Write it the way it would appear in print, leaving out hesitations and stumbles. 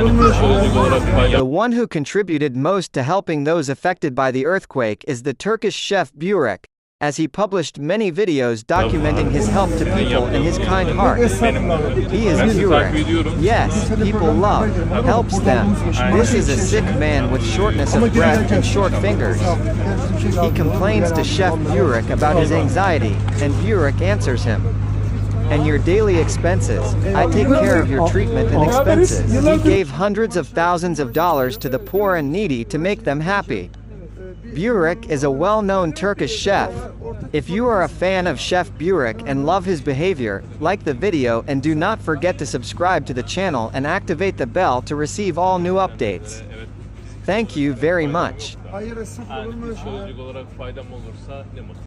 The one who contributed most to helping those affected by the earthquake is the Turkish chef Burak, as he published many videos documenting his help to people and his kind heart. He is Burak. Yes, people love, helps them. This is a sick man with shortness of breath and short fingers. He complains to Chef Burak about his anxiety, and Burak answers him. And your daily expenses, I take care of your treatment and expenses. He gave hundreds of thousands of dollars to the poor and needy to make them happy. Burak is a well-known Turkish chef. If you are a fan of Chef Burak and love his behavior, like the video and do not forget to subscribe to the channel and activate the bell to receive all new updates. Thank you very much.